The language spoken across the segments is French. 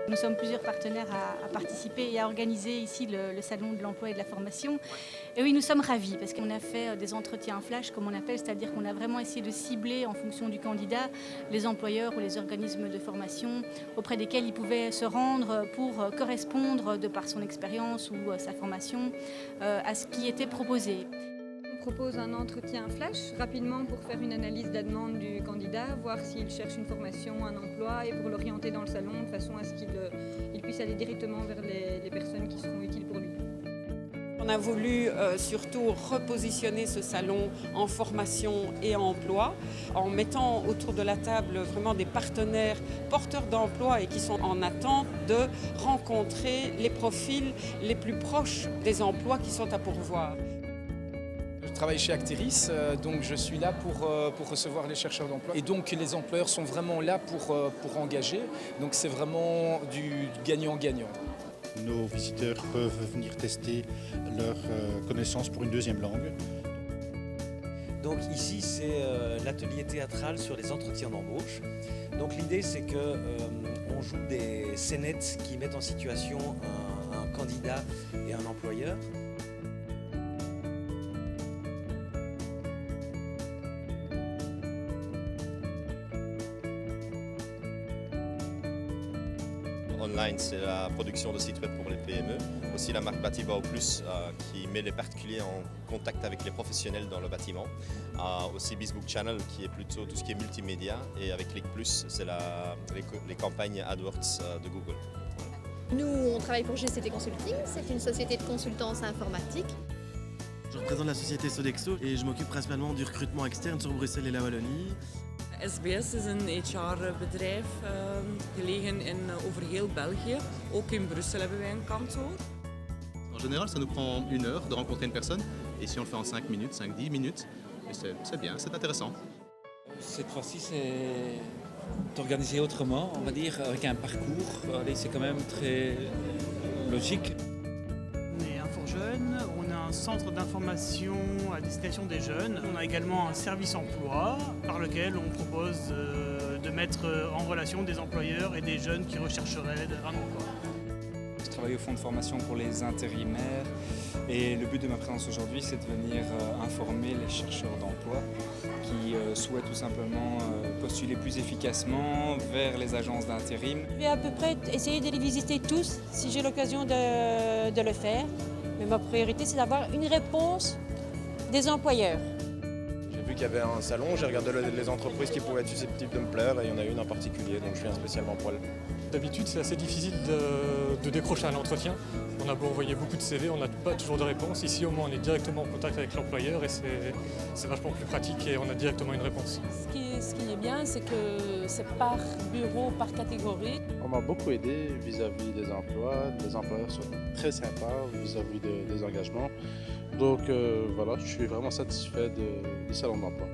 Nous sommes plusieurs partenaires à participer et à organiser ici le Salon de l'emploi et de la formation. Et oui, nous sommes ravis parce qu'on a fait des entretiens flash, comme on appelle, c'est-à-dire qu'on a vraiment essayé de cibler en fonction du candidat les employeurs ou les organismes de formation auprès desquels il pouvait se rendre pour correspondre, de par son expérience ou sa formation, à ce qui était proposé. On propose un entretien flash rapidement pour faire une analyse de la demande du candidat, voir s'il cherche une formation, un emploi et pour l'orienter dans le salon de façon à ce qu'il puisse aller directement vers les personnes qui seront utiles pour lui. On a voulu surtout repositionner ce salon en formation et en emploi, en mettant autour de la table vraiment des partenaires porteurs d'emploi et qui sont en attente de rencontrer les profils les plus proches des emplois qui sont à pourvoir. Je travaille chez Acteris, donc je suis là pour recevoir les chercheurs d'emploi. Et donc les employeurs sont vraiment là pour engager, donc c'est vraiment du gagnant-gagnant. Nos visiteurs peuvent venir tester leurs connaissances pour une deuxième langue. Donc ici c'est l'atelier théâtral sur les entretiens d'embauche. Donc l'idée c'est qu'on joue des scénettes qui mettent en situation un candidat et un employeur. Online, c'est la production de sites web pour les PME. Aussi la marque Batiba au Plus qui met les particuliers en contact avec les professionnels dans le bâtiment. Aussi Facebook Channel qui est plutôt tout ce qui est multimédia. Et avec Click Plus, c'est les campagnes AdWords de Google. Nous, on travaille pour GCT Consulting, c'est une société de consultance informatique. Je représente la société Sodexo et je m'occupe principalement du recrutement externe sur Bruxelles et la Wallonie. SBS is een HR-bedrijf gelegen over heel België. Ook in Brussel hebben wij een kantoor. En général, ça nous prend 1 heure de rencontrer une personne. Et si on le fait en 5 minutes, 5-10 minutes, c'est bien, c'est intéressant. Cette fois-ci, c'est organisé autrement, on va dire, avec un parcours. C'est quand même très logique. On est Info Jeunes, on a un centre d'information à destination des jeunes. On a également un service emploi par lequel on propose de mettre en relation des employeurs et des jeunes qui rechercheraient un emploi. Je travaille au fonds de formation pour les intérimaires et le but de ma présence aujourd'hui c'est de venir informer les chercheurs d'emploi qui souhaitent tout simplement postuler plus efficacement vers les agences d'intérim. Je vais à peu près essayer de les visiter tous si j'ai l'occasion de le faire. Mais ma priorité c'est d'avoir une réponse des employeurs. J'ai vu qu'il y avait un salon, j'ai regardé les entreprises qui pouvaient être susceptibles de me plaire et il y en a une en particulier, donc je viens spécialement pour elle. D'habitude, c'est assez difficile de décrocher un entretien. On a beau envoyer beaucoup de CV, on n'a pas toujours de réponse. Ici, au moins, on est directement en contact avec l'employeur et c'est vachement plus pratique et on a directement une réponse. Ce qui est bien, c'est que c'est par bureau, par catégorie. On m'a beaucoup aidé vis-à-vis des emplois. Les employeurs sont très sympas vis-à-vis des engagements. Donc voilà, je suis vraiment satisfait du salon d'emploi.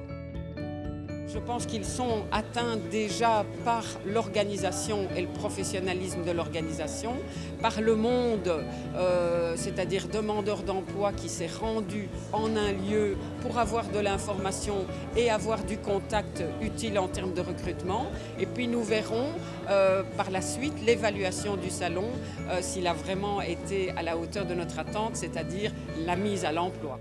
Je pense qu'ils sont atteints déjà par l'organisation et le professionnalisme de l'organisation, par le monde, c'est-à-dire demandeur d'emploi qui s'est rendu en un lieu pour avoir de l'information et avoir du contact utile en termes de recrutement. Et puis nous verrons par la suite l'évaluation du salon, s'il a vraiment été à la hauteur de notre attente, c'est-à-dire la mise à l'emploi.